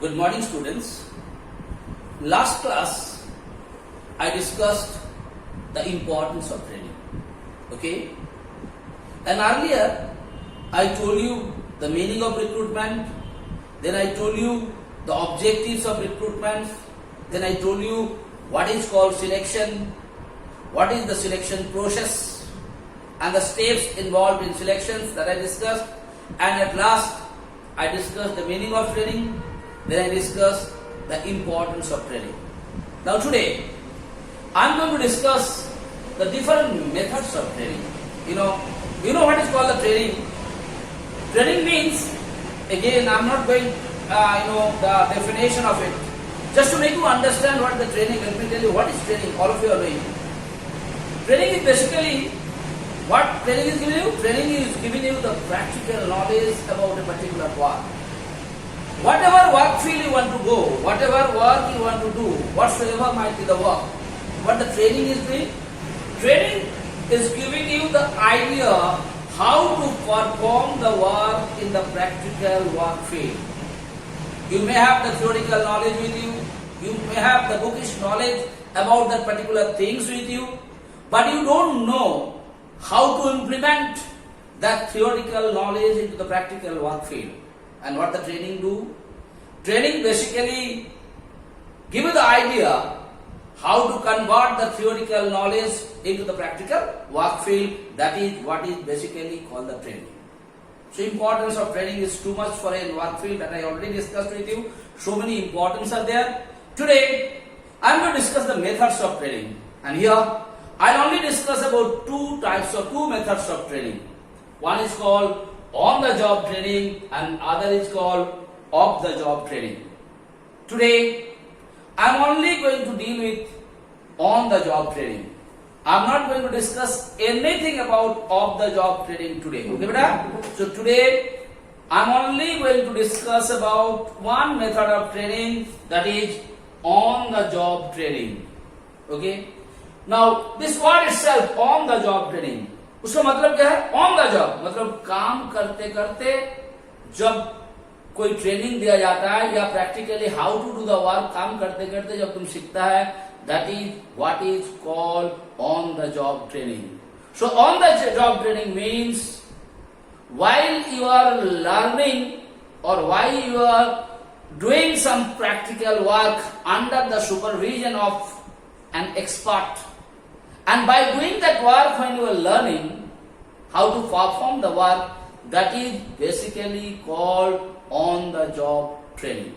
Good morning, students. Last class I discussed the importance of training. Okay? And earlier I told you the meaning of recruitment, then I told you the objectives of recruitment, then I told you what is called selection, what is the selection process, and the steps involved in selections that I discussed, and at last I discussed the meaning of training, then I discussed the importance of training. Now today I am going to discuss the different methods of training. You know what is called the training. Training means, again I am not going the definition of it. Just to make you understand what the training, let me tell you what is training, all of you are doing. Training is basically, what training is giving you? Training is giving you the practical knowledge about a particular work. Whatever work field you want to go, whatever work you want to do, whatsoever might be the work, what the training is doing? Training is giving you the idea how to perform the work in the practical work field. You may have the theoretical knowledge with you, you may have the bookish knowledge about that particular things with you, but you don't know how to implement that theoretical knowledge into the practical work field. And what the training do? Training basically give you the idea how to convert the theoretical knowledge into the practical work field. That is what is basically called the training. So importance of training is too much for a work field that I already discussed with you. So many importance are there. Today I am going to discuss the methods of training. And here I will only discuss about two methods of training. One is called on-the-job training and other is called off-the-job training. Today I am only going to deal with on-the-job training. I am not going to discuss anything about off-the-job training today. Okay, beta? So today I am only going to discuss about one method of training, that is on-the-job training. Okay? Now this word itself, on-the-job training, उसका मतलब क्या है? On the job मतलब काम करते करते जब कोई ट्रेनिंग दिया जाता है या practically how to do the work काम करते करते जब तुम सीखता है, that is what is called on the job training. So on the job training means while you are learning or while you are doing some practical work under the supervision of an expert, and by doing that work when you are learning how to perform the work, that is basically called on the job training.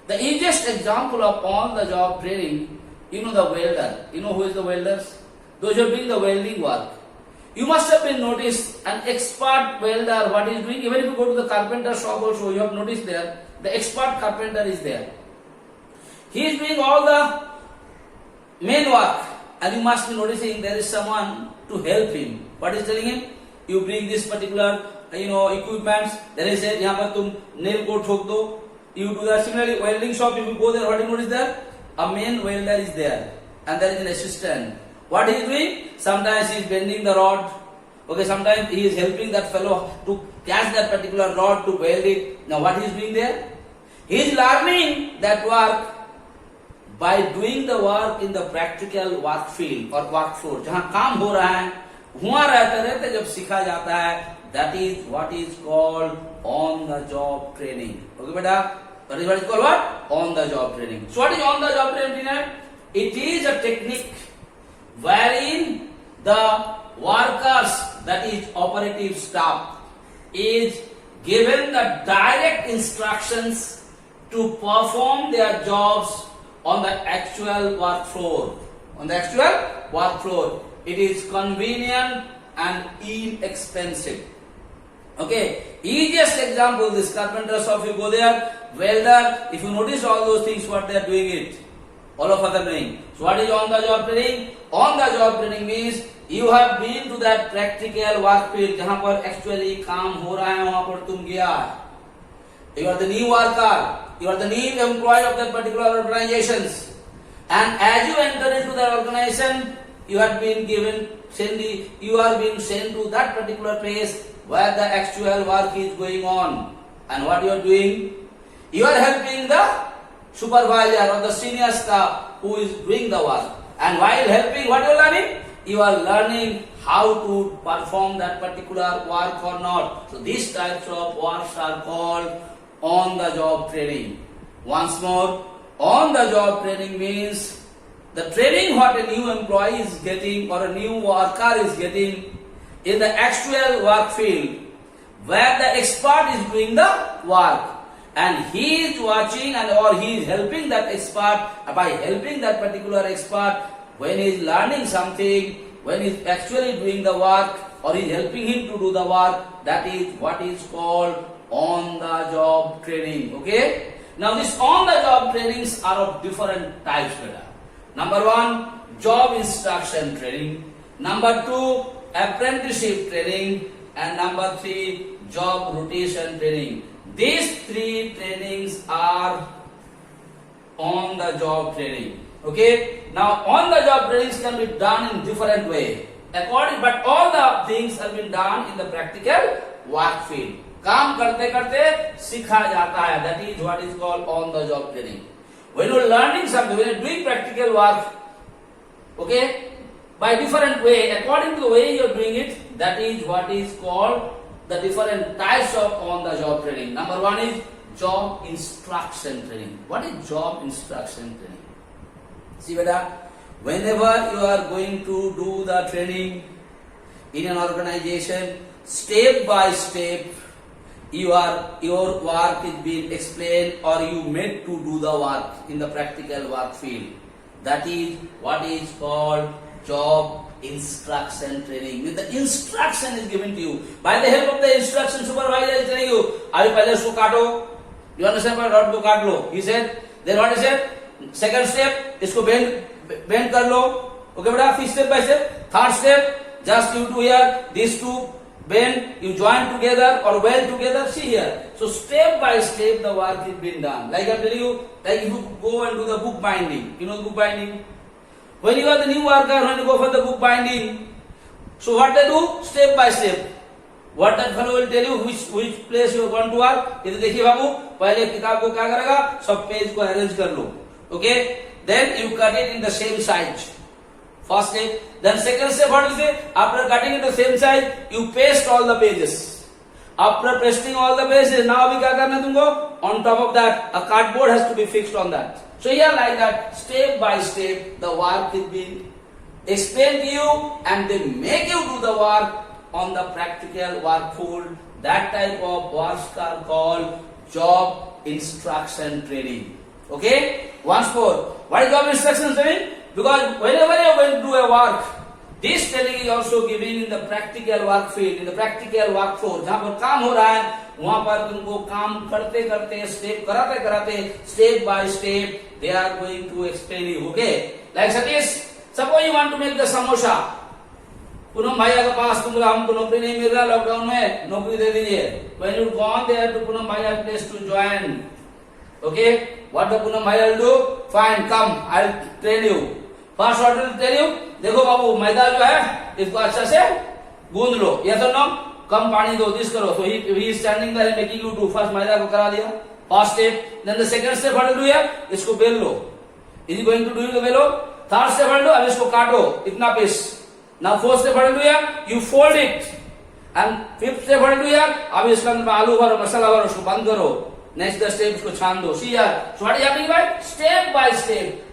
The easiest example of on the job training, the welder. You know who is the welders? Those who are doing the welding work. You must have been noticed an expert welder what he is doing. Even if you go to the carpenter shop also, you have noticed there the expert carpenter is there. He is doing all the main work. And you must be noticing there is someone to help him. What is telling him? You bring this particular equipments. There is a यहाँ पर तुम nail को ठोक दो. You do that. Similarly, welding shop. If you go there, what do you notice there? A main welder is there, and there is an assistant. What he is doing? Sometimes he is bending the rod. Okay, sometimes he is helping that fellow to catch that particular rod to weld it. Now, what he is doing there? He is learning that work by doing the work in the practical work field or work floor. जहाँ काम हो रहा है, हुआ रहते जब सीखा जाता है, that is what is called on the job training. Okay, beta? That is what is called what? On the job training. So what is on the job training? It is a technique wherein the workers, that is operative staff, is given the direct instructions to perform their jobs on the actual work floor. On the actual work floor. It is convenient and inexpensive. Okay. Easiest example, this carpenter shop, you go there, welder, if you notice all those things, what they are doing it. All of us are doing. So what is on the job training? On the job training means you have been to that practical work field जहाँ पर actually काम हो रहा है वहाँ पर तुम गया. You are the new worker. You are the new employee of that particular organizations. And as you enter into that organization, you are being sent to that particular place where the actual work is going on. And what you are doing? You are helping the supervisor or the senior staff who is doing the work. And while helping, what you are learning? You are learning how to perform that particular work or not. So these types of works are called on-the-job training. Once more, on-the-job training means the training what a new employee is getting or a new worker is getting in the actual work field where the expert is doing the work and he is watching and or he is helping that expert. By helping that particular expert, when he is learning something, when he is actually doing the work or he is helping him to do the work, that is what is called on-the-job training. Okay? Now these on-the-job trainings are of different types. Number one, job instruction training. Number two, apprenticeship training. And number three, job rotation training. These three trainings are on-the-job training. Okay? Now on-the-job trainings can be done in different way. But all the things have been done in the practical work field. काम करते करते सीखा जाता है. That is what is called on-the-job training. When you are learning something, when you are doing practical work, okay, by different way, according to the way you are doing it, that is what is called the different types of on-the-job training. Number one is job instruction training. What is job instruction training? See, beta, whenever you are going to do the training in an organization, step by step, your work is being explained or you made to do the work in the practical work field. That is what is called job instruction training. With the instruction is given to you. By the help of the instruction, supervisor is telling you, अभी पहले इसको काटो. You understand my rod को काट लो. He said, then what he said? Second step, इसको bend कर लो. Okay बेटा, फिर step by step. Third step, just you two here, these two bend, you join together or weld together. See here. So step by step the work is being done. Like I'm telling you, like if you go and do the book binding. You know the book binding? When you are the new worker, when you go for the book binding, so what they do? Step by step. What that fellow will tell you, which place you are going to work. इधर देखिए बाबू, पहले किताब को क्या करेगा? सब page को arrange कर लो. Okay? Then you cut it in the same size. First step. Then second step, what is it? After cutting it the same size, you paste all the pages. After pasting all the pages, now अभी क्या करना है तुमको? On top of that, a cardboard has to be fixed on that. So here like that, step by step, the work is being explained to you and they make you do the work on the practical work field. That type of works are called job instruction training. Okay? Once more, what is job instruction training? Because whenever you are going to do a work, this training is also given in the practical work field, in the practical work force. जहाँ पर काम हो रहा है, वहाँ पर तुमको काम करते करते, step कराते कराते, step by step, they are going to explain you. Okay? Like Satish, suppose you want to make the samosa. Poonam भैया के पास तुम हमको नौकरी नहीं मिल रहा लॉकडाउन में, नौकरी दे दीजिए. When you go on there to Poonam भैया place to join. Okay? What the Poonam भैया will do? Fine, come, I'll train you. First what will tell you? देखो बाबू मैदा जो है इसको अच्छा से गूंद लो. Yes or no? कम पानी दो, दिस करो. So he is standing there making you do. First मैदा को करा दिया. First step. Then the second step what will do है? इसको बेल लो. Is he going to do it बेलो? Third step what will do? अब इसको काटो इतना piece. Now fourth step what will do है? You fold it. And fifth step what will do है? अब इसके अंदर आलू भरो, मसाला भरो, उसको बंद करो. Next the step इसको छान दो. See here. So what is happening by? Step by step.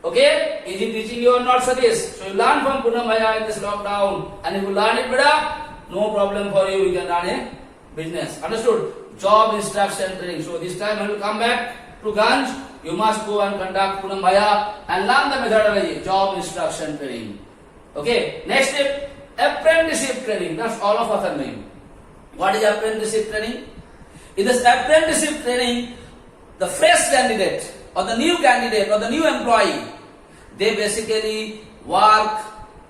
Okay? Is he teaching you or not, Satish? So you learn from Punam Bhaiya in this lockdown. And if you learn it better, no problem for you. You can run a business. Understood? Job instruction training. So this time when you come back to Ganj, you must go and conduct Punam Bhaiya and learn the methodology. Job instruction training. Okay? Next step, apprenticeship training. That's all of us are doing. What is apprenticeship training? In this apprenticeship training, the fresh candidate or the new candidate or the new employee, they basically work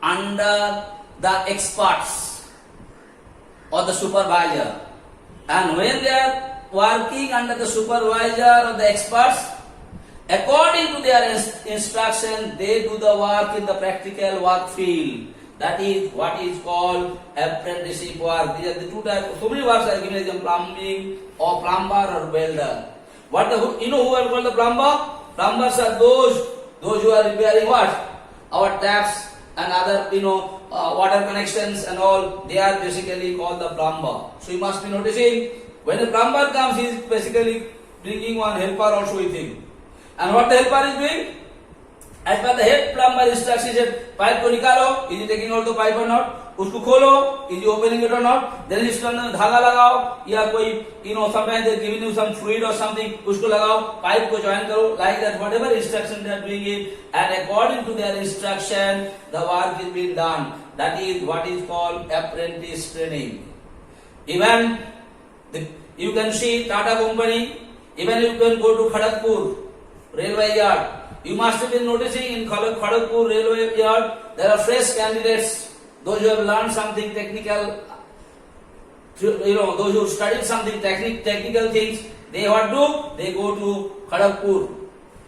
under the experts or the supervisor. And when they are working under the supervisor or the experts, according to their instruction, they do the work in the practical work field. That is what is called apprenticeship work. These are the two types. So many works are given as plumbing or plumber or welder. Who are called the plumber? Plumbers are those who are repairing what? Our taps and other water connections and all. They are basically called the plumber. So you must be noticing when a plumber comes, he is basically bringing one helper also with him. And what the helper is doing? As per the head plumber instructions, he said, pipe ko nikalo, is he taking out the pipe or not? Usko kholo, is he opening it or not? Then he said, dhaga lagao, ya koi, sometimes they are giving you some fluid or something, usko lagao, pipe ko join karo, like that, whatever instruction they are doing it, and according to their instruction, the work is being done. That is what is called apprentice training. Even you can see Tata company, even you can go to Kharagpur railway yard. You must have been noticing in Kharagpur railway yard, there are fresh candidates, those who have learned something technical, those who studied something technical things, they what do? They go to Kharagpur,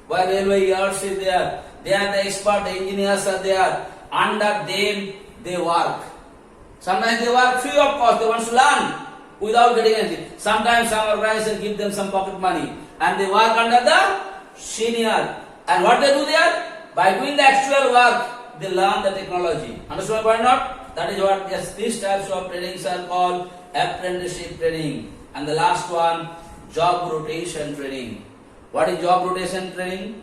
where railway yards is there. They are the expert engineers are there. Under them, they work. Sometimes they work free of cost. They want to learn without getting anything. Sometimes some organization give them some pocket money, and they work under the senior. And what they do there? By doing the actual work, they learn the technology. Understand my point or not? That is what these types of trainings are called apprenticeship training. And the last one, job rotation training. What is job rotation training?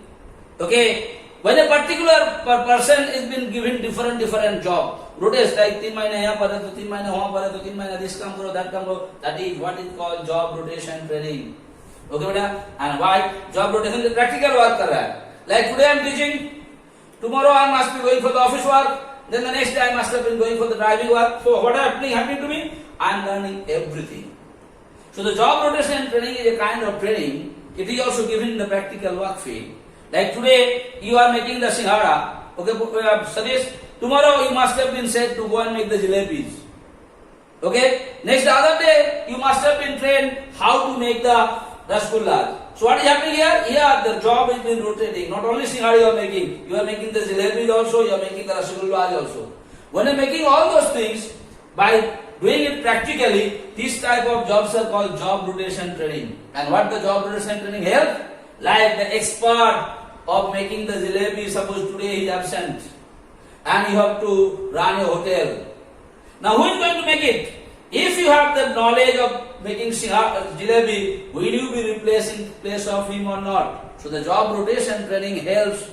Okay, when a particular person is been given different job, rotates like 3 mahine yahan par hai to 3 mahine wahan par hai to 3 mahine this kam karo that kam karo. That is what is called job rotation training. Okay, beta? And why? Job rotation is practical work kar raha hai. Like today I am teaching, tomorrow I must be going for the office work, then the next day I must have been going for the driving work. So what is happening to me? I am learning everything. So the job rotation training is a kind of training. It is also given in the practical work field. Like today you are making the singhara. Okay, Sadish, tomorrow you must have been said to go and make the jalebis. Okay, next the other day you must have been trained how to make the rasgullas. So what is happening here? Here the job is being rotating. Not only singhara you are making the jalebis also, you are making the rasgullas also. When you are making all those things, by doing it practically, this type of jobs are called job rotation training. And what the job rotation training helps? Like the expert of making the jalebi, suppose today he is absent and you have to run a hotel. Now who is going to make it? If you have the knowledge of making jalebi, will you be replacing place of him or not? So the job rotation training helps.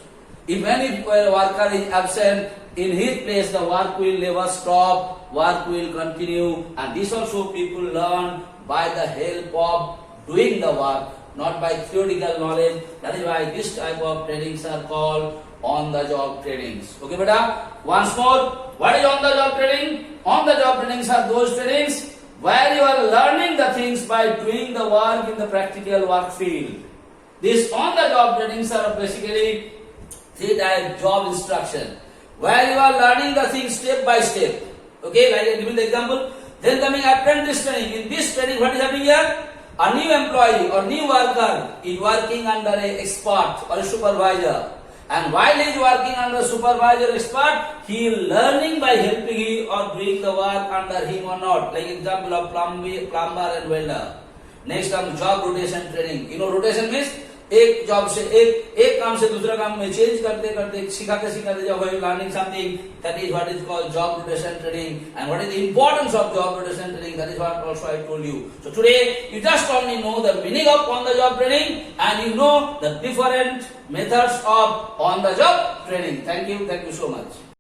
Even if a worker is absent, in his place the work will never stop, work will continue, and this also people learn by the help of doing the work, not by theoretical knowledge. That is why this type of trainings are called on-the-job trainings. Okay, beta? Once more, what is on-the-job training? On-the-job trainings are those trainings where you are learning the things by doing the work in the practical work field. These on-the-job trainings are basically 3 type job instruction, where you are learning the things step by step. Okay, like I give you the example. Then coming apprentice training. In this training, what is happening here? A new employee or new worker is working under an expert or a supervisor. And while he is working under supervisor or expert, he is learning by helping him or doing the work under him or not. Like example of plumber and welder. Next comes job rotation training. You know rotation means एक job से एक काम से दूसरा काम में change करते करते सिखाते सिखाते जब you learning something, that is what is called job rotation training. And what is the importance of job rotation training, that is what also I told you. So today you just only know the meaning of on the job training and you know the different methods of on the job training. Thank you so much.